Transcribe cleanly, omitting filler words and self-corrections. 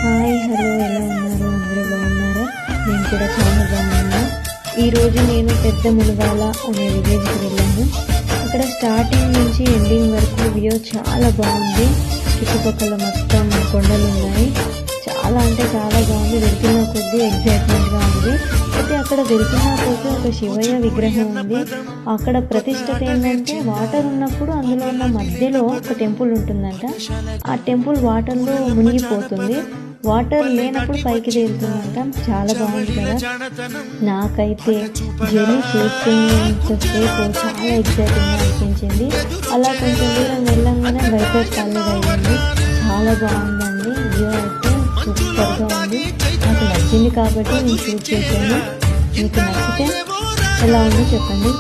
Hi hello ఎలా ఉన్నారు? అందరూ బాగున్నారా? నేను కూడా చాలా బాగున్నాను. ఈరోజు నేను పెద్ద మునగాల అనే విలేజ్కి వెళ్ళాను. అక్కడ స్టార్టింగ్ నుంచి ఎండింగ్ వరకు వ్యూ చాలా బాగుంది. చుట్టుపక్కల మొత్తం కొండలు ఉన్నాయి. చాలా అంటే చాలా బాగుంది. వెళ్తున్న కొద్దీ ఎగ్జైట్మెంట్గా ఉంది. అయితే అక్కడ వెళ్తున్న కొద్దీ ఒక శివయ్య విగ్రహం ఉంది. అక్కడ ప్రతిష్టత ఏంటంటే వాటర్ ఉన్నప్పుడు అందులో ఉన్న మధ్యలో ఒక టెంపుల్ ఉంటుందంట. ఆ టెంపుల్ వాటర్లో మునిగిపోతుంది. వాటర్ లేనప్పుడు పైకి తేలుతుందంట. చాలా బాగుంది కదా. నాకైతే జర్నీ చేస్తున్నంతసేపు చాలా ఎగ్జైటింగ్గా అనిపించింది. అలా కొంచెం దూరం వెళ్ళంగానే వైపర్ కాలేజ్ అయ్యింది. చాలా బాగుందండి. వ్యూ అయితే సూపర్గా ఉంది. నాకు నచ్చింది కాబట్టి నేను షూట్ చేశాను. మీకు నచ్చితే ఎలా ఉందో చెప్పండి.